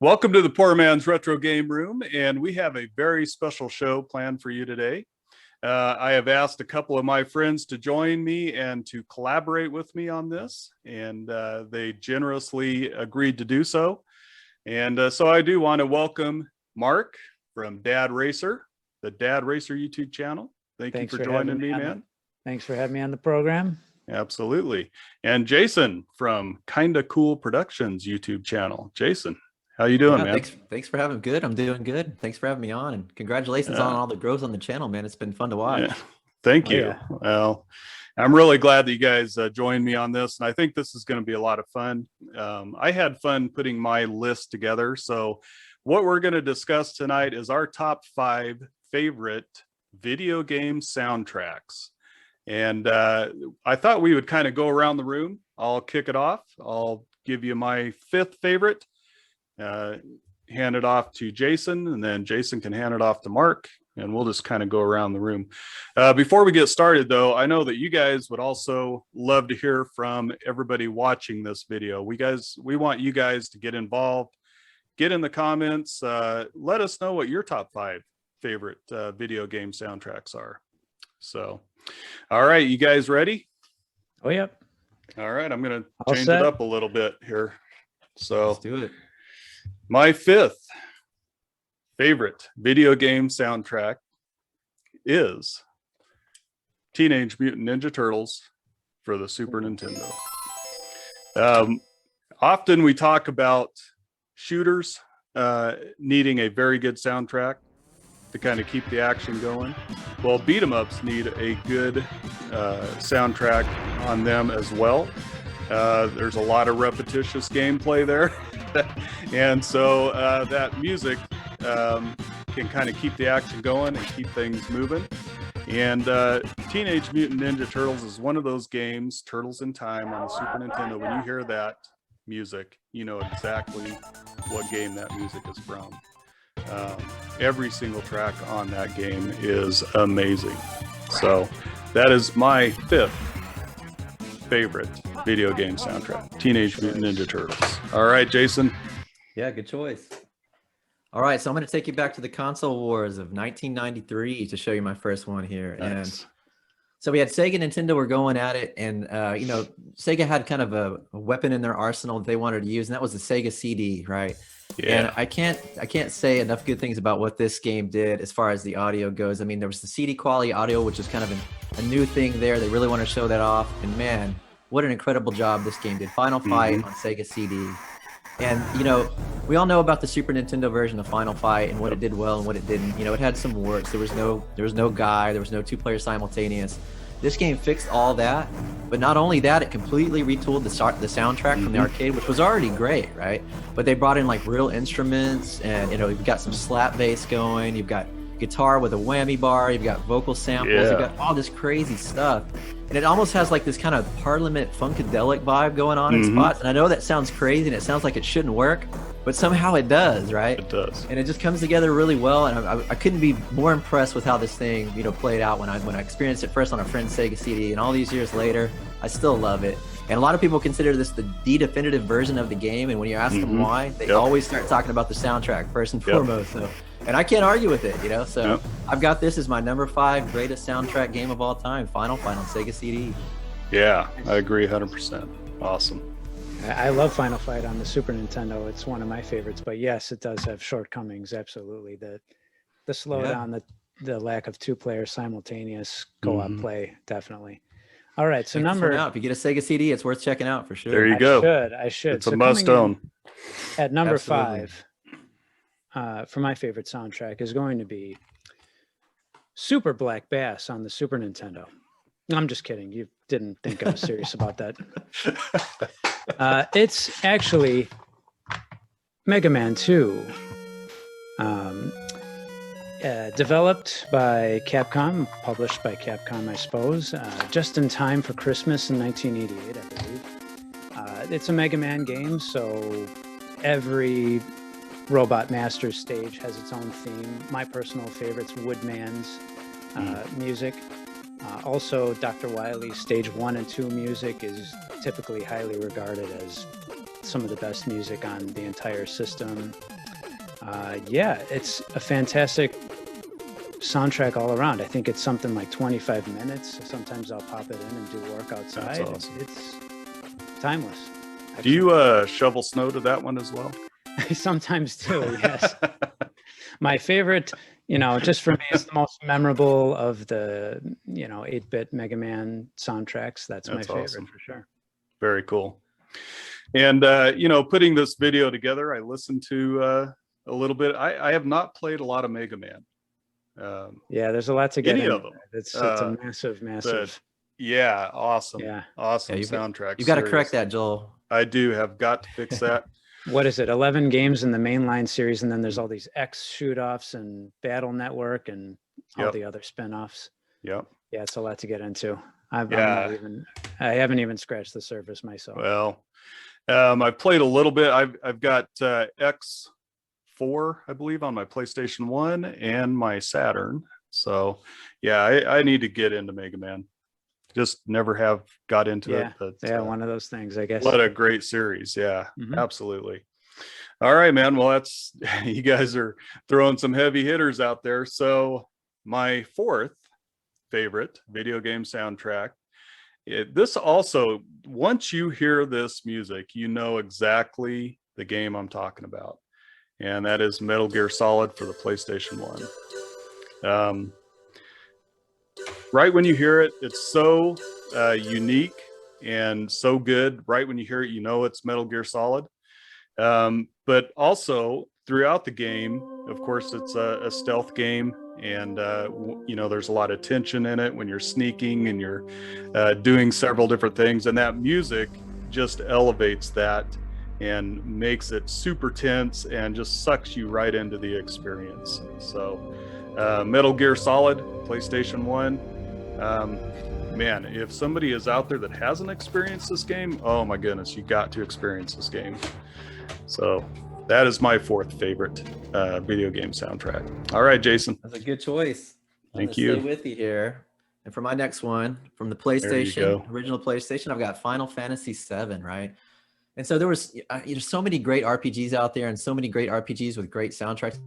Welcome to the Poor Man's Retro Game Room, and we have a very special show planned for you today. I have asked a couple of my friends to join me and to collaborate with me on this, and they generously agreed to do so. And so I do want to welcome Mark from Dad Racer, the Dad Racer YouTube channel. Thanks you for joining me, man. Thanks for having me on the program. Absolutely. And Jason from Kinda Cool Productions YouTube channel. Jason, how you doing, man? Thanks for having me. Good. I'm doing good. Thanks for having me on, and congratulations on all the growth on the channel, man. It's been fun to watch. Yeah. Thank you. Yeah. Well, I'm really glad that you guys joined me on this, and I think this is going to be a lot of fun. I had fun putting my list together. So what we're going to discuss tonight is our top 5 favorite video game soundtracks. And I thought we would kind of go around the room. I'll kick it off. I'll give you my 5th favorite. Hand it off to Jason, and then Jason can hand it off to Mark, and we'll just kind of go around the room. Before we get started, though, I know that you guys would also love to hear from everybody watching this video. We want you guys to get involved, get in the comments, let us know what your top 5 favorite video game soundtracks are. So, all right, you guys ready? Oh, yep. All right, I'm going to change it up a little bit here. So let's do it. My 5th favorite video game soundtrack is Teenage Mutant Ninja Turtles for the Super Nintendo. Often we talk about shooters needing a very good soundtrack to kind of keep the action going. Well, beat 'em ups need a good soundtrack on them as well. There's a lot of repetitious gameplay there. And so that music can kind of keep the action going and keep things moving. And Teenage Mutant Ninja Turtles is one of those games, Turtles in Time on the Super Nintendo. When you hear that music, you know exactly what game that music is from. Every single track on that game is amazing. So that is my 5th favorite video game soundtrack, Teenage Mutant Ninja Turtles. All right, Jason. Yeah, good choice. All right, so I'm going to take you back to the console wars of 1993 to show you my first one here. Nice. And so we had Sega and Nintendo were going at it, and Sega had kind of a weapon in their arsenal that they wanted to use, and that was the Sega CD, right? Yeah. And I can't say enough good things about what this game did as far as the audio goes. I mean, there was the CD quality audio, which is kind of a new thing there. They really want to show that off, and man, what an incredible job this game did. Final Fight on Sega CD. And, we all know about the Super Nintendo version of Final Fight and what it did well and what it didn't. It had some warts. There was no guy. There was no 2-player simultaneous. This game fixed all that. But not only that, it completely retooled the soundtrack from the arcade, which was already great, right? But they brought in like real instruments, and, you've got some slap bass going. You've got guitar with a whammy bar. You've got vocal samples. You've got all this crazy stuff. And it almost has like this kind of Parliament Funkadelic vibe going on in spots. And I know that sounds crazy and it sounds like it shouldn't work, but somehow it does, right? It does. And it just comes together really well. And I couldn't be more impressed with how this thing, played out when I experienced it first on a friend's Sega CD. And all these years later, I still love it. And a lot of people consider this the definitive version of the game. And when you ask them why, they always start talking about the soundtrack first and foremost. So. And I can't argue with it, So I've got this as my number 5 greatest soundtrack game of all time, Final Fight on Sega CD. Yeah, I agree 100%. Awesome. I love Final Fight on the Super Nintendo. It's one of my favorites, but yes, it does have shortcomings. Absolutely, the slowdown, the lack of 2-player simultaneous co-op play, definitely. All right, so if you get a Sega CD, it's worth checking out for sure. There you go. I should. It's a must-own. At number 5. For my favorite soundtrack is going to be Super Black Bass on the Super Nintendo. I'm just kidding. You didn't think I was serious about that. It's actually Mega Man 2, developed by Capcom, published by Capcom, I suppose, just in time for Christmas in 1988, I believe. It's a Mega Man game, so every Robot Master stage has its own theme. My personal favorite's Woodman's music. Also, Dr. Wily's stage 1 and 2 music is typically highly regarded as some of the best music on the entire system. Yeah, it's a fantastic soundtrack all around. I think it's something like 25 minutes. Sometimes I'll pop it in and do work outside. That's awesome. It's timeless. Do you shovel snow to that one as well? I sometimes do, yes. My favorite, just for me, is the most memorable of the, 8-bit Mega Man soundtracks. That's my favorite awesome. for sure. Very cool. And, putting this video together, I listened to a little bit. I have not played a lot of Mega Man. Yeah, there's a lot to get any into. of them. It's a massive. Yeah, awesome. Yeah. Awesome Yeah, soundtrack. You got to correct that, Joel. I do have got to fix that. What is it? 11 games in the mainline series, and then there's all these X shoot-offs and Battle Network and all the other spin-offs. Yep. Yeah, it's a lot to get into. I haven't even scratched the surface myself. Well, I've played a little bit. I've got X4, I believe, on my PlayStation 1 and my Saturn. So yeah, I need to get into Mega Man. Just never have got into it. But, one of those things, I guess. What a great series. Yeah, Mhm. Absolutely. All right, man. Well, you guys are throwing some heavy hitters out there. So my fourth favorite video game soundtrack, this also, once you hear this music, you know exactly the game I'm talking about. And that is Metal Gear Solid for the PlayStation 1. Right when you hear it, it's so unique and so good. Right when you hear it, you know it's Metal Gear Solid. But also throughout the game, of course, it's a stealth game, and there's a lot of tension in it when you're sneaking and you're doing several different things, and that music just elevates that and makes it super tense and just sucks you right into the experience. So Metal Gear Solid, PlayStation 1. Man, if somebody is out there that hasn't experienced this game, oh my goodness, you got to experience this game. So that is my fourth favorite video game soundtrack. All right, Jason. That's a good choice. Thank you. Stay with you here. And for my next one, from the PlayStation, original PlayStation, I've got Final Fantasy VII, right? And so there was so many great RPGs out there and so many great RPGs with great soundtracks.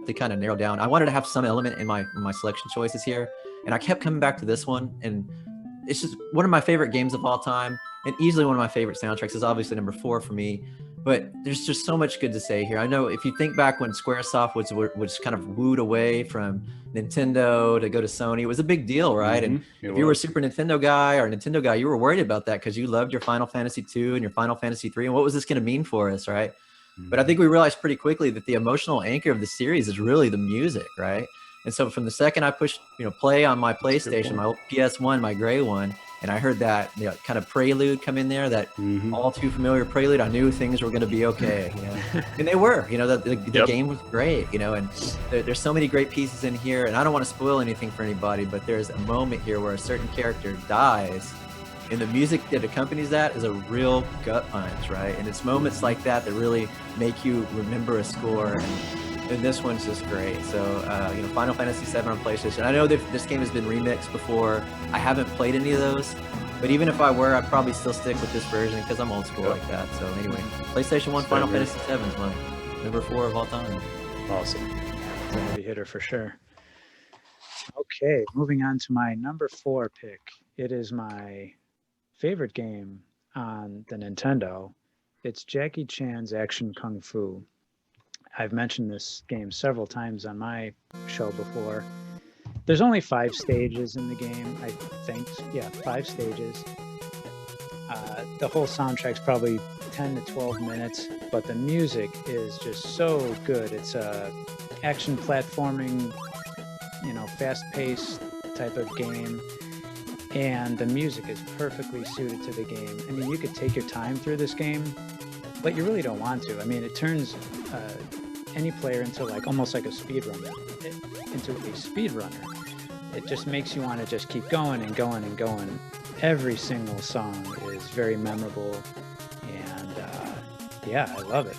They kind of narrowed down. I wanted to have some element in my selection choices here, and I kept coming back to this one, and it's just one of my favorite games of all time, and easily one of my favorite soundtracks. Is obviously number 4 for me, but there's just so much good to say here. I know if you think back when Squaresoft was kind of wooed away from Nintendo to go to Sony, it was a big deal, right? And if you were a Super Nintendo guy or a Nintendo guy, you were worried about that because you loved your Final Fantasy 2 and your Final Fantasy 3, and what was this going to mean for us, right? But I think we realized pretty quickly that the emotional anchor of the series is really the music, right? And so from the second I pushed, play on my PlayStation, my PS1, my gray one, and I heard that kind of prelude come in there, that all too familiar prelude, I knew things were going to be okay. And they were. The game was great. And there's so many great pieces in here, and I don't want to spoil anything for anybody, but there's a moment here where a certain character dies, and the music that accompanies that is a real gut punch, right? And it's moments like that that really make you remember a score, and this one's just great. So, Final Fantasy VII on PlayStation. I know that this game has been remixed before. I haven't played any of those, but even if I were, I'd probably still stick with this version because I'm old school like that. So anyway, PlayStation 1 Final Fantasy VII is my number 4 of all time. Awesome. It's a heavy hitter for sure. Okay, moving on to my number 4 pick. It is my favorite game on the Nintendo. It's Jackie Chan's Action Kung Fu. I've mentioned this game several times on my show before. There's only 5 stages in the game, I think. Yeah, 5 stages. The whole soundtrack's probably 10 to 12 minutes, but the music is just so good. It's a action platforming, fast-paced type of game. And the music is perfectly suited to the game. I mean, you could take your time through this game, but you really don't want to. I mean, it turns any player into almost like a speedrunner. It just makes you want to just keep going and going and going. Every single song is very memorable, and I love it.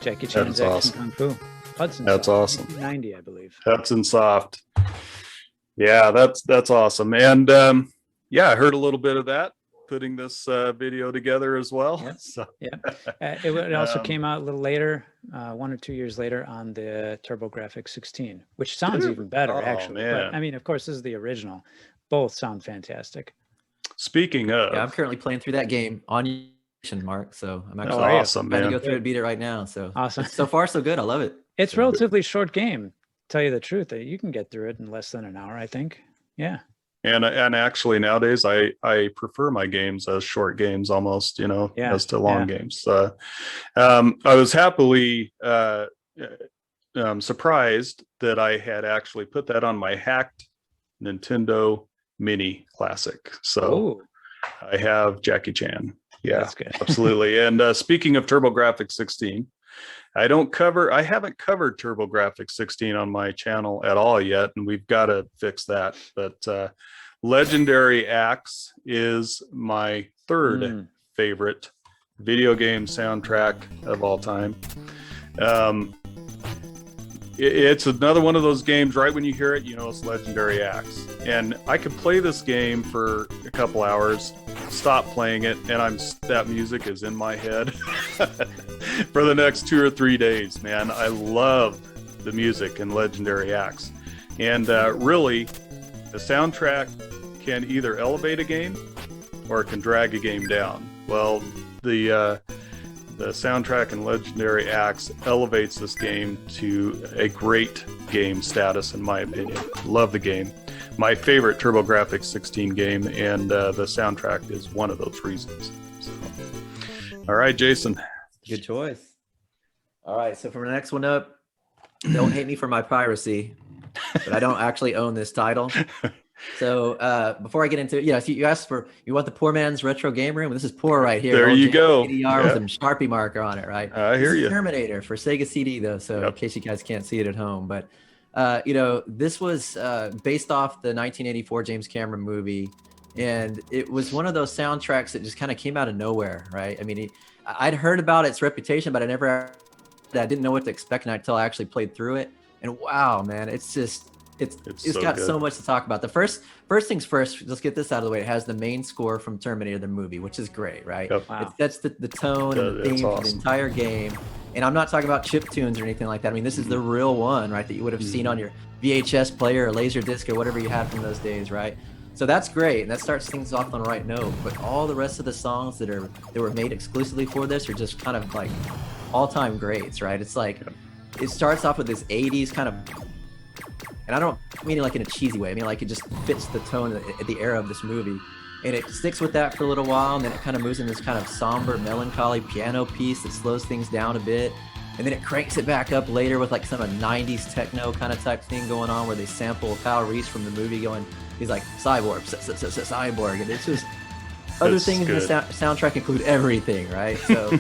Jackie Chan's Action Kung Fu. Hudson That's Soft, awesome. 1990, I believe. Hudson Soft. Yeah, that's awesome. And I heard a little bit of that. putting this video together as well. Yep. So, It also Um, came out a little later, 1 or 2 years later on the TurboGrafx 16, which sounds Dude. even better, Oh, actually. man. But I mean, of course, this is the original. Both sound fantastic. speaking of, Yeah, I'm currently playing through that game on Mark. So I'm actually are you? awesome, trying to man. go through it, beat it right now. So Awesome. so far so good. I love it. It's So- relatively short game. Tell you the truth, that you can get through it in less than an hour, I think. Yeah. And actually nowadays I prefer my games as short games almost, Yeah, as to long games. I was happily surprised that I had actually put that on my hacked Nintendo Mini Classic. So Oh, I have Jackie Chan. Yeah, that's good. absolutely. And speaking of TurboGrafx 16, I haven't covered TurboGrafx 16 on my channel at all yet, and we've got to fix that. But Legendary Axe is my third favorite video game soundtrack of all time. It's another one of those games, right when you hear it, it's Legendary Axe. And I could play this game for a couple hours, stop playing it, and that music is in my head for the next 2 or 3 days, man. I love the music in Legendary Axe. And really, the soundtrack can either elevate a game or it can drag a game down. Well, the soundtrack in Legendary Axe elevates this game to a great game status, in my opinion. Love the game. My favorite TurboGrafx 16 game, and the soundtrack is one of those reasons. So, all right, Jason. Good choice. All right, so for the next one up, don't hate me for my piracy, but I don't actually own this title. So before I get into it, if you asked you want the poor man's retro game room, this is poor right here. There you go. ADR with a Sharpie marker on it, right? I hear you. Terminator for Sega CD though, so in case you guys can't see it at home, but this was based off the 1984 James Cameron movie, and it was one of those soundtracks that just kind of came out of nowhere, right? I mean, I'd heard about its reputation, but I didn't know what to expect until I actually played through it, and wow, man, it's so got good. so much to talk about. The first things first, let's get this out of the way. It has the main score from Terminator the movie, which is great, right? Yep. Wow. It sets the tone and the theme for the entire game. And I'm not talking about chip tunes or anything like that. I mean, this is the real one, right? That you would have seen on your VHS player or laser disc or whatever you had from those days, right? So that's great, and that starts things off on the right note. But all the rest of the songs that were made exclusively for this are just kind of like all-time greats, right? It's like it starts off with this 80s kind of. And I don't mean it like in a cheesy way. I mean like it just fits the tone, the era of this movie. And it sticks with that for a little while, and then it kind of moves in this kind of somber, melancholy piano piece that slows things down a bit. And then it cranks it back up later with like some 90s techno kind of type thing going on where they sample Kyle Reese from the movie he's like, cyborg, cyborg. And it's just other things in the soundtrack include everything, right? So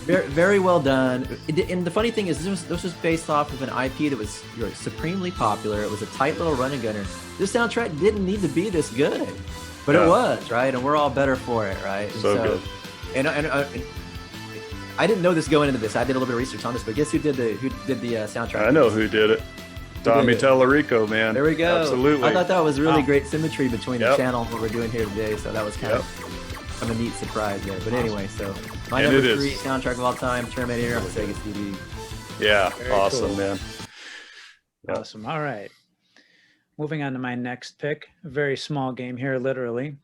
very, very well done. And the funny thing is, this was based off of an IP that was supremely popular. It was a tight little run and gunner. This soundtrack didn't need to be this good, but it was, right? And we're all better for it, right? And so good. And I didn't know this going into this. I did a little bit of research on this, but guess who did the soundtrack? I know who did it. Tommy Tallarico, man. There we go. Absolutely. I thought that was really great symmetry between the channel and what we're doing here today. So that was kind of a neat surprise there. But anyway, so my number 3 soundtrack of all time, Terminator on Sega CD. Yeah, Very awesome, cool. man. Yep. Awesome. All right. Moving on to my next pick, a very small game here, literally.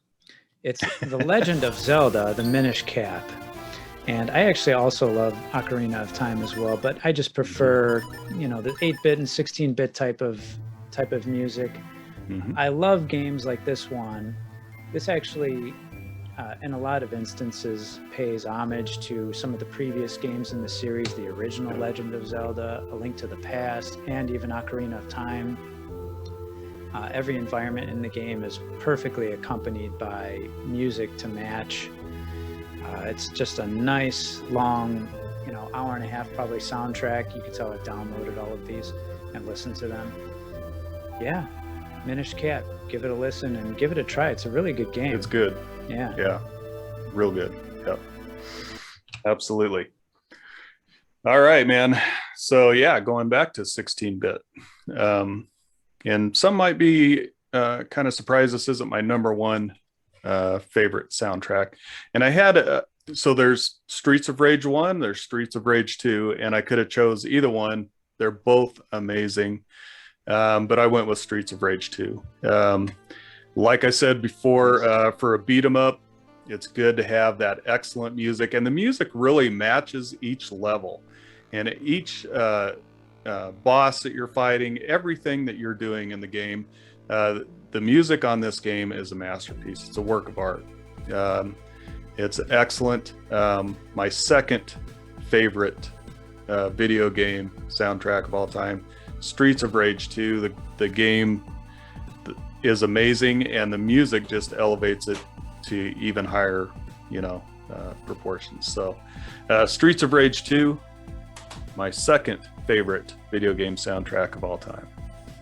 It's The Legend of Zelda, the Minish Cap. And I actually also love Ocarina of Time as well, but I just prefer, the 8-bit and 16-bit type of music. Mm-hmm. I love games like this one. This actually, in a lot of instances, pays homage to some of the previous games in the series, the original Legend of Zelda, A Link to the Past, and even Ocarina of Time. Every environment in the game is perfectly accompanied by music to match. It's just a nice, long, hour and a half probably soundtrack. You can tell I've downloaded all of these and listened to them. Yeah, Minish Cap. Give it a listen and give it a try. It's a really good game. It's good. Yeah. Yeah. Real good. Yep. Absolutely. All right, man. So yeah, going back to 16-bit. And some might be kind of surprised this isn't my number one favorite soundtrack. And I had so there's Streets of Rage 1, there's Streets of Rage 2, and I could have chose either one. They're both amazing. But I went with Streets of Rage 2. Like I said before, for a beat 'em up, it's good to have that excellent music, and the music really matches each level and each boss that you're fighting, everything that you're doing in the game. The music on this game is a masterpiece. It's a work of art. It's excellent. My second favorite video game soundtrack of all time, Streets of Rage 2. The game is amazing, and the music just elevates it to even higher, proportions. So Streets of Rage 2, my second favorite video game soundtrack of all time.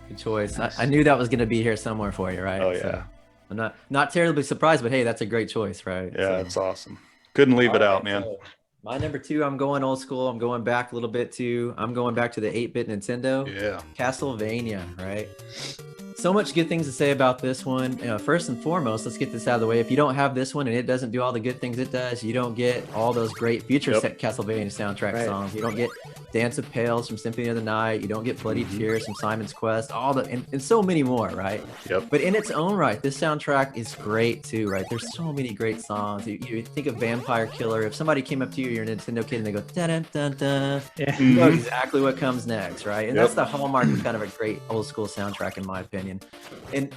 Good choice. I knew that was going to be here somewhere for you, right? Oh yeah. So I'm not terribly surprised, but hey, that's a great choice, right? Yeah, So, it's awesome. Couldn't leave it out, man. so my number 2, I'm going old school. I'm going back a little bit too. I'm going back to the 8-bit Nintendo. Yeah. Castlevania, right? So much good things to say about this one. First and foremost, let's get this out of the way. If you don't have this one and it doesn't do all the good things it does, you don't get all those great future Castlevania soundtrack songs. You don't get Dance of Pails from Symphony of the Night. You don't get Bloody Tears from Simon's Quest. And so many more, right? Yep. But in its own right, this soundtrack is great too, right? There's so many great songs. You think of Vampire Killer. If somebody came up to you, you're a Nintendo kid, and they go dun dun dun dun, you know exactly what comes next, right? And that's the hallmark of kind of a great old school soundtrack, in my opinion. And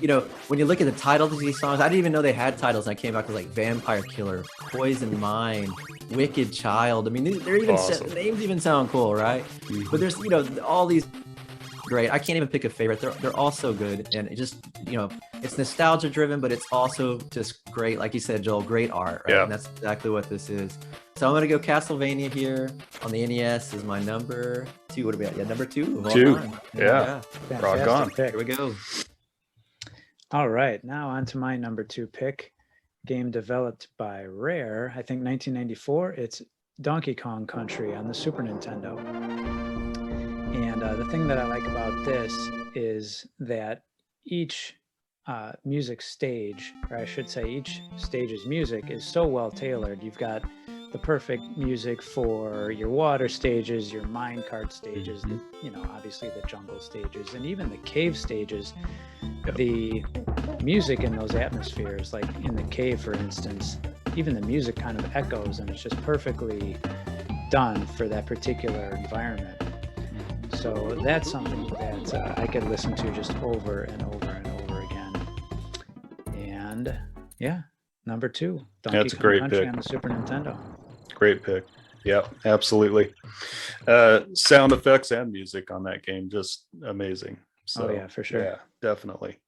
when you look at the titles of these songs, I didn't even know they had titles. And I came back with like Vampire Killer, Poison Mind, Wicked Child. I mean, they're even names even sound cool, right? But there's all these great. I can't even pick a favorite. They're all so good, and it just it's nostalgia driven, but it's also just great. Like you said, Joel, great art, right? Yeah. And that's exactly what this is. So I'm gonna go Castlevania here on the NES is my number 2. What are we at? Yeah, number 2 of all 2. time. Yeah. Rock on. Pick. Here we go. All right, now on to my number 2 pick. Game developed by Rare, I think 1994. It's Donkey Kong Country on the Super Nintendo. And the thing that I like about this is that each music stage, or I should say each stage's music, is so well tailored. You've got the perfect music for your water stages, your minecart stages, obviously the jungle stages, and even the cave stages. The music in those atmospheres, like in the cave, for instance, even the music kind of echoes, and it's just perfectly done for that particular environment. So that's something that I could listen to just over and over and over again. And yeah, number 2, Donkey That's a Kong great Country pick. on the Super Nintendo. Great pick. Yeah, absolutely. Sound effects and music on that game, just amazing. So, Oh yeah, for sure. Yeah, definitely.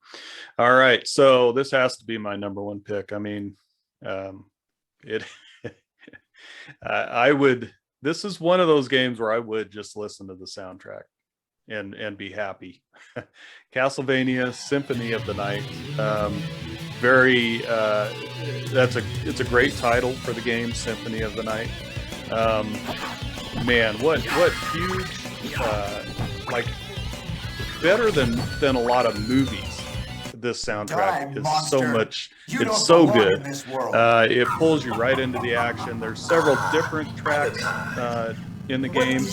All right. So this has to be my number 1 pick. I mean, this is one of those games where I would just listen to the soundtrack and be happy. Castlevania Symphony of the Night. It's a great title for the game, Symphony of the Night. Man, what huge, better than a lot of movies. This soundtrack is so much, it's so good. It pulls you right into the action. There's several different tracks in the game,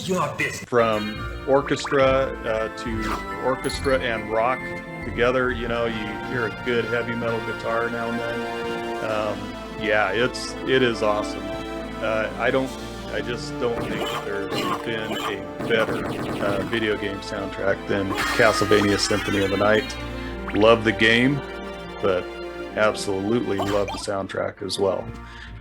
from orchestra to orchestra and rock together. You hear a good heavy metal guitar now and then. Yeah, it is awesome. I just don't think that there's been a better video game soundtrack than Castlevania Symphony of the Night. Love the game, but absolutely love the soundtrack as well.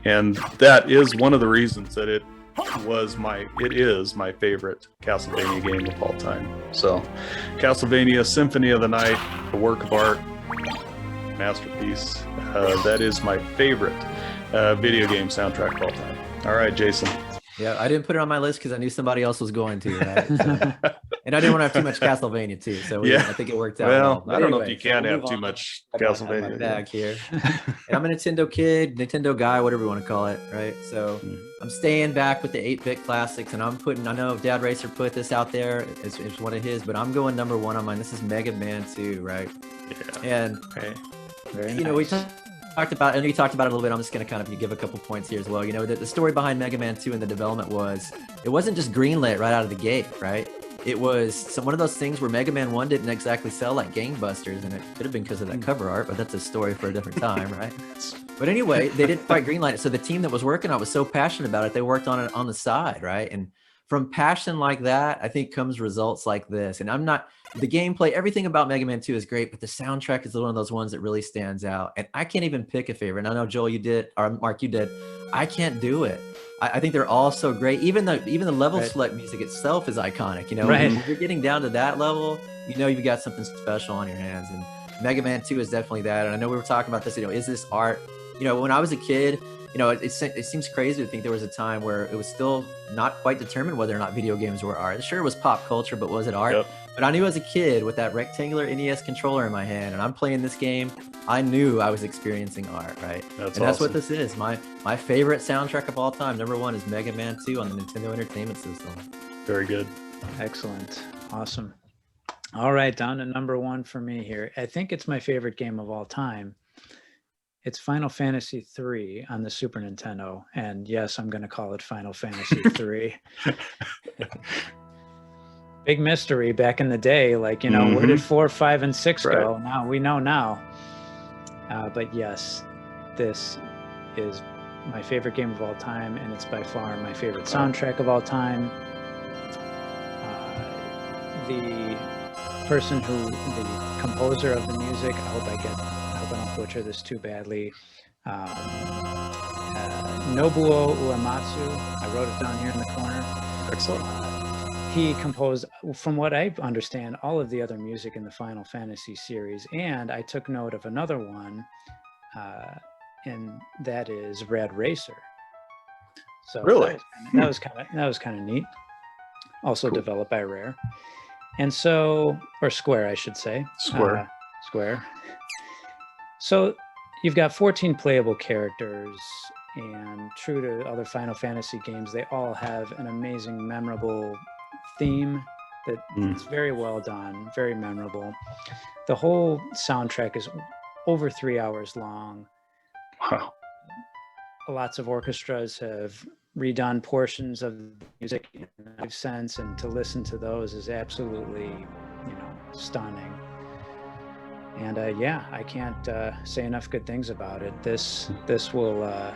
And that is one of the reasons that it is my favorite Castlevania game of all time. So Castlevania Symphony of the Night, a work of art, masterpiece. That is my favorite video game soundtrack of all time. All right, Jason. Yeah, I didn't put it on my list because I knew somebody else was going to, right? So, and I didn't want to have too much Castlevania too, so I think it worked out well. I don't know if you can have too much Castlevania. Back here. And I'm a Nintendo kid, Nintendo guy, whatever you want to call it, right? So I'm staying back with the 8-bit classics, and I know Dad Racer put this out there, it's one of his, but I'm going number 1 on mine. This is Mega Man 2, right? Yeah. And Very we talked about, I know you talked about it a little bit. I'm just going to kind of give a couple points here as well. You know, the story behind Mega Man 2 and the development was, it wasn't just greenlit right out of the gate, right? It was one of those things where Mega Man 1 didn't exactly sell like gangbusters, and it could have been because of that cover art, but that's a story for a different time, right? But anyway, they didn't quite greenlight it. So the team that was working on it was so passionate about it, they worked on it on the side, right? And from passion like that, I think comes results like this. And the gameplay, everything about Mega Man 2 is great, but the soundtrack is one of those ones that really stands out. And I can't even pick a favorite. And I know, Joel, you did, or Mark, you did. I can't do it. I think they're all so great. Even the level select music itself is iconic. You know, when you're getting down to that level, you know you've got something special on your hands. And Mega Man 2 is definitely that. And I know we were talking about this, you know, is this art? You know, when I was a kid, you know, it seems crazy to think there was a time where it was still not quite determined whether or not video games were art. Sure, it was pop culture, but was it art? Yep. But I knew as a kid with that rectangular NES controller in my hand and I'm playing this game, I knew I was experiencing art, right? That's what this is. My favorite soundtrack of all time, #1, is Mega Man 2 on the Nintendo Entertainment System. Very good. Excellent. Awesome. All right, down to #1 for me here. I think it's my favorite game of all time. It's Final Fantasy III on the Super Nintendo. And yes, I'm going to call it Final Fantasy III. Big mystery back in the day. Like, you know, where did 4, 5, and 6 go? Now we know now. But yes, this is my favorite game of all time. And it's by far my favorite soundtrack of all time. The composer of the music, I hope I don't butcher this too badly. Nobuo Uematsu. I wrote it down here in the corner. Excellent. He composed, from what I understand, all of the other music in the Final Fantasy series, and I took note of another one, and that is Rad Racer. So really, that was kind of neat. Also cool. Developed by Rare, and so, or Square, I should say. Square. So you've got 14 playable characters, and true to other Final Fantasy games, they all have an amazing, memorable theme that's very well done, very memorable. The whole soundtrack is over 3 hours long. Wow. Lots of orchestras have redone portions of the music in I've sense, and to listen to those is absolutely, you know, stunning. And yeah, I can't say enough good things about it. This will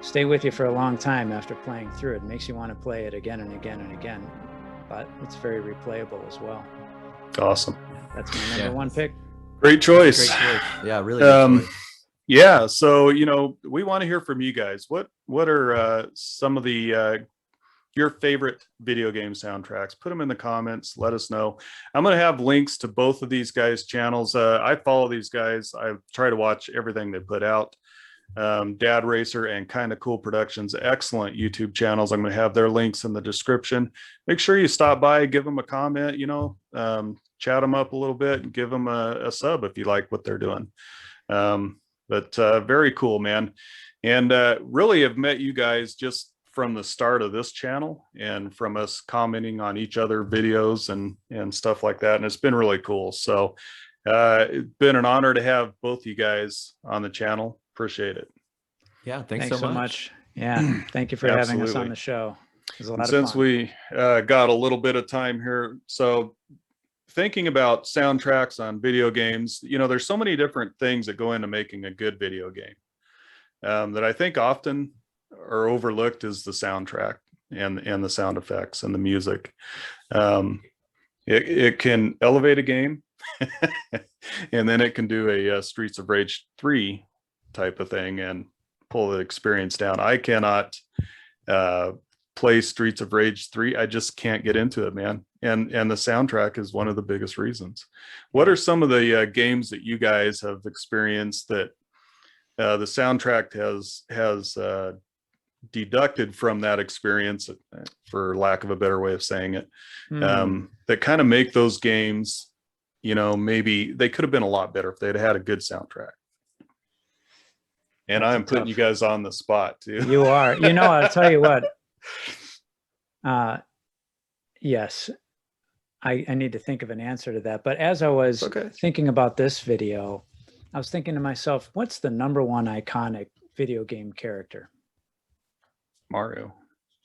stay with you for a long time after playing through it. It makes you want to play it again and again and again, but it's very replayable as well. Awesome. That's my #1 pick. Great choice. Great choice. Yeah, really good choice. Yeah, so, you know, we want to hear from you guys. What are some of the your favorite video game soundtracks? Put them in the comments. Let us know. I'm going to have links to both of these guys' channels. I follow these guys. I try to watch everything they put out. Dad Racer and Kinda Cool Productions, excellent YouTube channels. I'm going to have their links in the description. Make sure you stop by, give them a comment, you know, chat them up a little bit, and give them a sub if you like what they're doing. But very cool, man. And really have met you guys just from the start of this channel and from us commenting on each other videos and stuff like that. And it's been really cool. So it's been an honor to have both you guys on the channel. Appreciate it. Yeah, thanks so much. Yeah, thank you for having us on the show. It was a lot of since fun. We got a little bit of time here, so thinking about soundtracks on video games, you know, there's so many different things that go into making a good video game that I think often are overlooked is the soundtrack and the sound effects and the music. It can elevate a game and then it can do a Streets of Rage 3 type of thing and pull the experience down. I cannot play Streets of Rage 3. I just can't get into it, man. And the soundtrack is one of the biggest reasons. What are some of the games that you guys have experienced that the soundtrack has deducted from that experience, for lack of a better way of saying it, that kind of make those games, you know, maybe they could have been a lot better if they'd had a good soundtrack? And I'm putting you guys on the spot too. You are. You know, I'll tell you what. Yes, I need to think of an answer to that. But as I was thinking about this video, I was thinking to myself, what's the number one iconic video game character? Mario.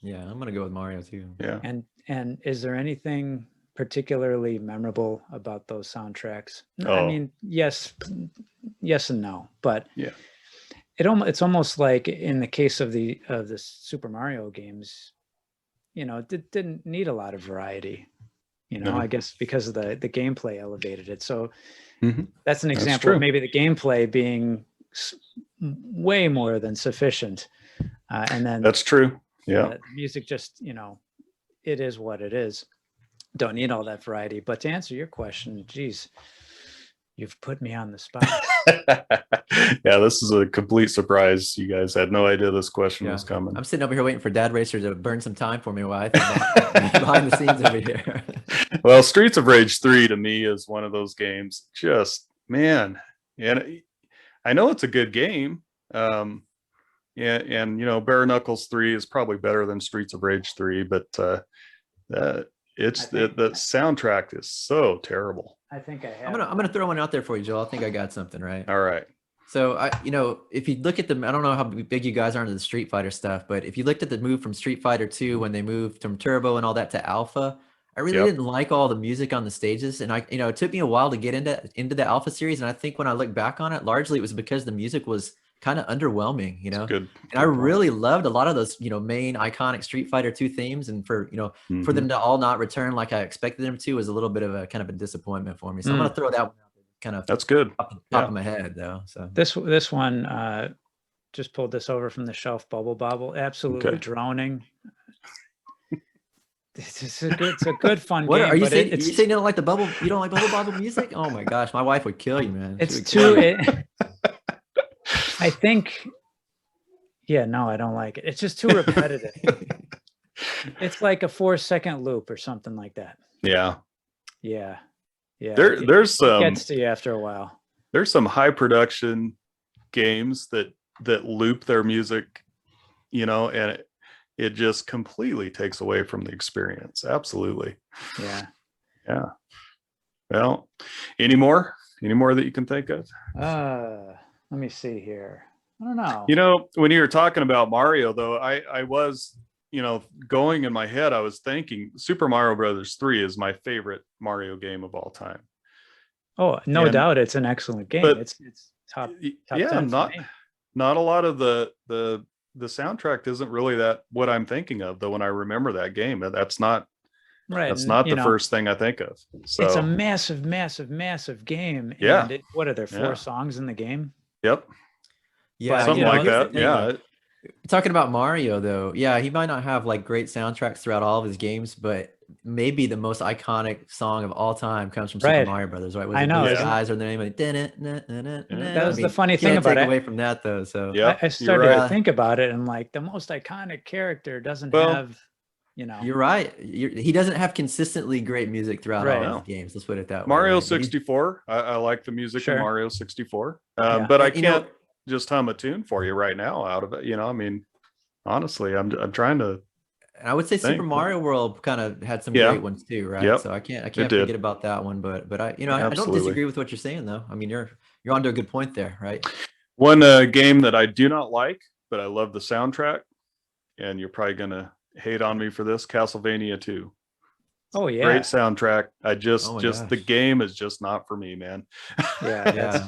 Yeah, I'm gonna go with Mario too. Yeah. And is there anything particularly memorable about those soundtracks? I Oh. mean, yes and no, but Yeah. it's almost like in the case of the Super Mario games, it didn't need a lot of variety. No. I guess because of the gameplay elevated it. So Mhm. that's an That's example true. of maybe the gameplay being way more than sufficient. And then That's true. Yeah. the music just, it is what it is. Don't need all that variety. But to answer your question, geez, you've put me on the spot. Yeah, this is a complete surprise. You guys had no idea this question Yeah. was coming. I'm sitting over here waiting for Dad Racer to burn some time for me while I think behind the scenes over here. Well, Streets of Rage 3 to me is one of those games. Just, man, and I know it's a good game. And Bare Knuckles 3 is probably better than Streets of Rage 3, but the soundtrack is so terrible. I think I have. I'm gonna throw one out there for you, Joel. I think I got something, right? All right. So if you look at I don't know how big you guys are into the Street Fighter stuff, but if you looked at the move from Street Fighter 2 when they moved from Turbo and all that to Alpha, I really didn't like all the music on the stages, and it took me a while to get into the Alpha series, and I think when I look back on it, largely it was because the music was kind of underwhelming, Good. And I really loved a lot of those, main iconic Street Fighter 2 themes, and for for them to all not return like I expected them to was a little bit of a kind of a disappointment for me. So I'm gonna throw that one out there, kind of That's good. top of my head though. So this one just pulled this over from the shelf. Bubble Bobble, absolutely droning. It's a good fun what game. are you saying? You saying you don't like bubble bobble music? Oh my gosh, my wife would kill you, man. It's too. I think. Yeah, no, I don't like it. It's just too repetitive. It's like a 4-second loop or something like that. Yeah. Yeah. There's some gets to you after a while. There's some high production games that loop their music, and it just completely takes away from the experience. Absolutely. Yeah. Well, any more that you can think of? Let me see here. I don't know. When you were talking about Mario, though, I was, going in my head, I was thinking Super Mario Brothers 3 is my favorite Mario game of all time. Oh, no doubt, it's an excellent game. It's top yeah, 10 not a lot of the soundtrack isn't really what I'm thinking of, though. When I remember that game, that's not right. That's not the first thing I think of. So it's a massive game. Yeah. And what are there 4 songs in the game? Yep. Yeah, something like that. Yeah. Talking about Mario though, yeah, he might not have like great soundtracks throughout all of his games, but maybe the most iconic song of all time comes from Super Mario Brothers, right? I know. Guys are the name of it. That was the funny thing about it. Away from that though, so yeah, I started to think about it, and like the most iconic character doesn't have, You're right. He doesn't have consistently great music throughout all his games. Let's put it that way. Mario 64. I like the music in Mario 64, Yeah. but I can't just hum a tune for you right now out of it. I mean, honestly, I'm trying to. I would say Super Mario World kind of had some great ones too, right? Yep. So I can't forget about that one. But I I don't disagree with what you're saying though. I mean, you're onto a good point there, right? One game that I do not like, but I love the soundtrack, and you're probably gonna hate on me for this, Castlevania 2. Oh yeah, great soundtrack. I just the game is just not for me, man. Yeah.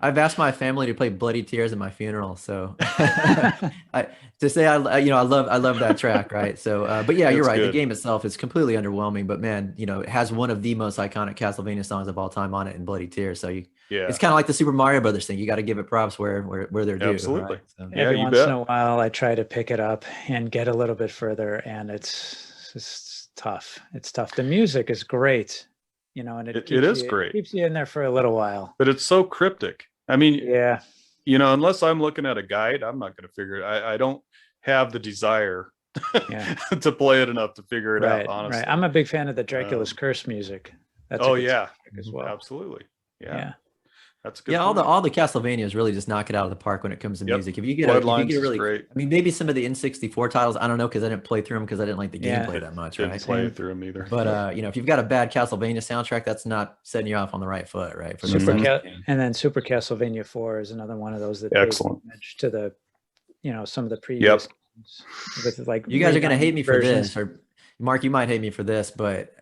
I've asked my family to play Bloody Tears at my funeral, so I love that track, right? So, but yeah, you're right. Good. The game itself is completely underwhelming, but man, it has one of the most iconic Castlevania songs of all time on it in Bloody Tears. So it's kind of like the Super Mario Brothers thing. You got to give it props where they're due. Absolutely. Right? So, every once in a while, I try to pick it up and get a little bit further, and it's just tough. It's tough. The music is great, and it is great. It keeps you in there for a little while. But it's so cryptic. I mean, unless I'm looking at a guide, I'm not going to figure it. I don't have the desire to play it enough to figure it out. Honestly, right. I'm a big fan of the Dracula's Curse music. That's as well. Absolutely. Yeah. That's a good Yeah, point. all the Castlevanias really just knock it out of the park when it comes to Yep. music. If you get Bloodlines a is really, great. I mean, maybe some of the N64 titles, I don't know, because I didn't play through them because I didn't like the Yeah. gameplay that much, Didn't right? play Same. through them either. But you know, if you've got a bad Castlevania soundtrack, that's not setting you off on the right foot, right? For Super the Ca- and then Super Castlevania 4 is another one of those that pays Excellent. homage to the, some of the previous games with like You guys are gonna redone hate me for versions. this, or Mark, you might hate me for this, but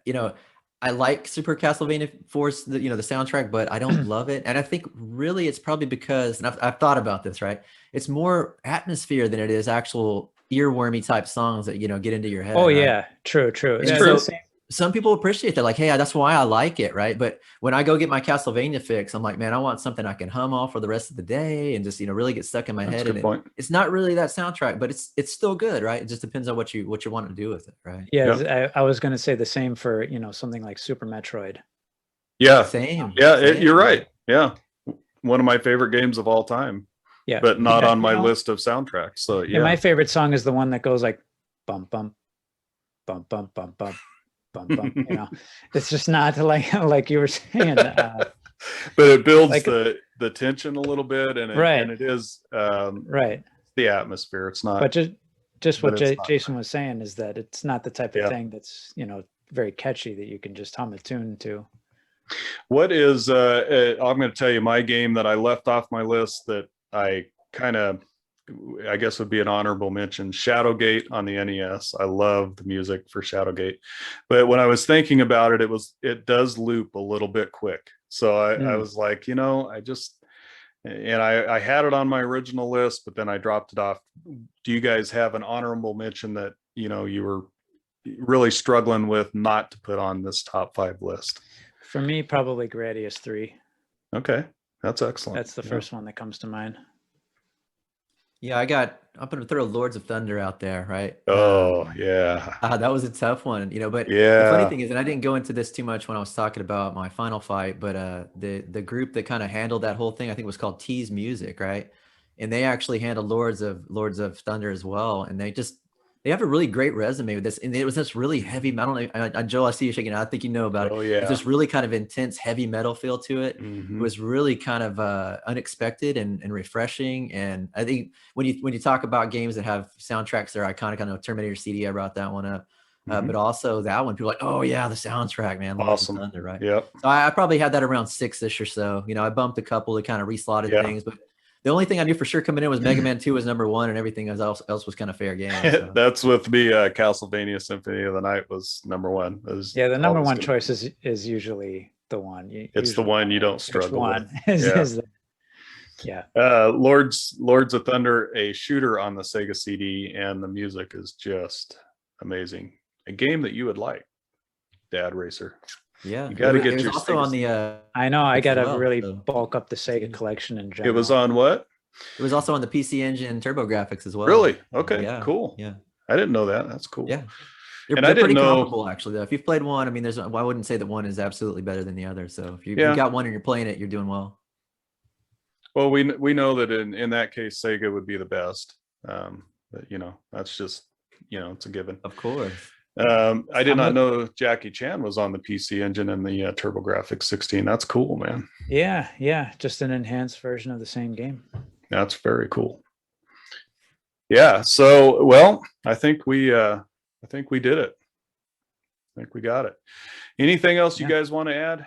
I like Super Castlevania 4's the soundtrack, but I don't love it. And I think really it's probably because, and I've thought about this, right? It's more atmosphere than it is actual earwormy type songs that get into your head. Oh right? yeah, true. And Yeah, so the same- some people appreciate that, like, hey, that's why I like it, right? But when I go get my Castlevania fix, I'm like, man, I want something I can hum off for the rest of the day and just really get stuck in my That's head. a good And point. it's not really that soundtrack, but it's still good, right? It just depends on what you want to do with it, right? Yeah, I was going to say the same for something like Super Metroid. Yeah. Same. You're right. Yeah. One of my favorite games of all time. Yeah, But not Yeah, on my list of soundtracks. So And my favorite song is the one that goes like bump bump bump bump bump bump bump bump. It's just not like you were saying. But it builds like- the tension a little bit, and Right. and it is right. the atmosphere. It's not. But just what but it's not. Jason was saying is that it's not the type of Yeah. thing that's very catchy that you can just hum a tune to. What is I'm going to tell you my game that I left off my list that I guess would be an honorable mention. Shadowgate on the NES. I love the music for Shadowgate, but when I was thinking about it, it does loop a little bit quick. So I was like, I had it on my original list, but then I dropped it off. Do you guys have an honorable mention that you were really struggling with not to put on this top 5 list? For me, probably Gradius 3. Okay, that's excellent. That's the first one that comes to mind. Yeah, I'm going to throw Lords of Thunder out there, right? Oh, yeah. That was a tough one, but Yeah. the funny thing is, and I didn't go into this too much when I was talking about my final fight, but the group that kind of handled that whole thing, I think was called Tease Music, right? And they actually handled Lords of Thunder as well, and they have a really great resume with this, and it was this really heavy metal. Joel, I see you shaking. I think you know about it. Oh, yeah. It's this really kind of intense heavy metal feel to it. Mhm. It was really kind of unexpected and refreshing. And I think when you talk about games that have soundtracks that are iconic, I know Terminator CD, I brought that one up, but also that one, people are like, oh yeah, the soundtrack, man, Lords of Awesome. Thunder, right? Yep. So I probably had that around 6-ish or so. I bumped a couple to kind of reslotted Yeah. things, but the only thing I knew for sure coming in was Mega Man 2 was number 1, and everything else was kind of fair game. So. That's with me. Castlevania Symphony of the Night was number 1. Yeah, the number one choice is usually the one. It's the one you don't struggle with. Yeah. Lords of Thunder, a shooter on the Sega CD, and the music is just amazing. A game that you would like, Dad Racer. Yeah, you got to get it was your also Sega on the. I know. I got to really so. bulk up the Sega collection in general. It was on what? It was also on the PC Engine TurboGrafx as well. Really? Okay. Yeah. Cool. Yeah. I didn't know that. That's cool. Yeah. And they're I didn't pretty know. comparable, actually. Though, if you've played one, I mean, I wouldn't say that one is absolutely better than the other. So if you've got one and you're playing it, you're doing well. Well, we know that in that case, Sega would be the best. But that's just it's a given. Of course. I did not know Jackie Chan was on the PC Engine and the TurboGrafx 16. That's cool, man. Yeah. Just an enhanced version of the same game. That's very cool. Yeah. So, well, I think we did it. I think we got it. Anything else you guys want to add?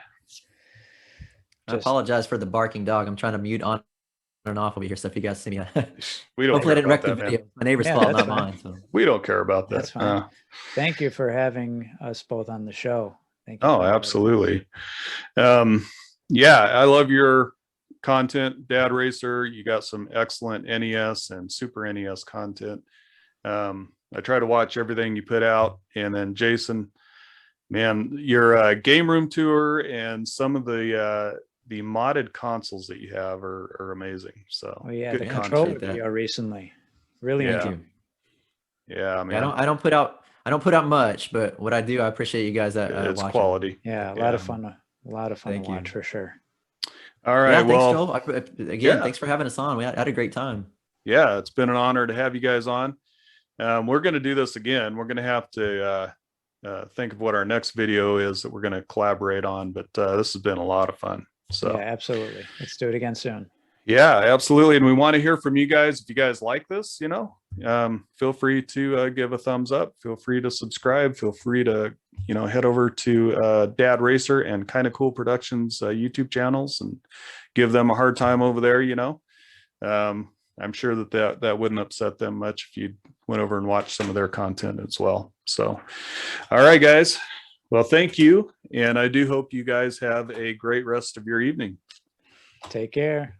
I apologize for the barking dog. I'm trying to mute on and off over here. So if you guys see me, we don't. Hopefully, I didn't wreck the video. My neighbor's fault, not mine. So. We don't care about that. That's fine. Thank you for having us both on the show. Thank you. Oh, absolutely. Yeah, I love your content, Dad Racer. You got some excellent NES and Super NES content. I try to watch everything you put out. And then Jason, man, your game room tour and some of the modded consoles that you have are amazing. So the controller video recently, really Thank you. Yeah, man. I don't put out much, but what I do, I appreciate you guys that it's watching. quality. Yeah, a lot of fun. A lot of fun to watch for sure. All right. Yeah, well, thanks, Joel. Thanks for having us on. We had a great time. Yeah, it's been an honor to have you guys on. We're going to do this again. We're going to have to think of what our next video is that we're going to collaborate on. But this has been a lot of fun. So Yeah, absolutely. Let's do it again soon. yeah, absolutely. And we want to hear from you guys. If you guys like this, feel free to give a thumbs up. Feel free to subscribe. Feel free to, head over to Dad Racer and Kind of Cool Productions YouTube channels and give them a hard time over there. I'm sure that wouldn't upset them much if you went over and watched some of their content as well. So, all right, guys. Well, thank you. And I do hope you guys have a great rest of your evening. Take care.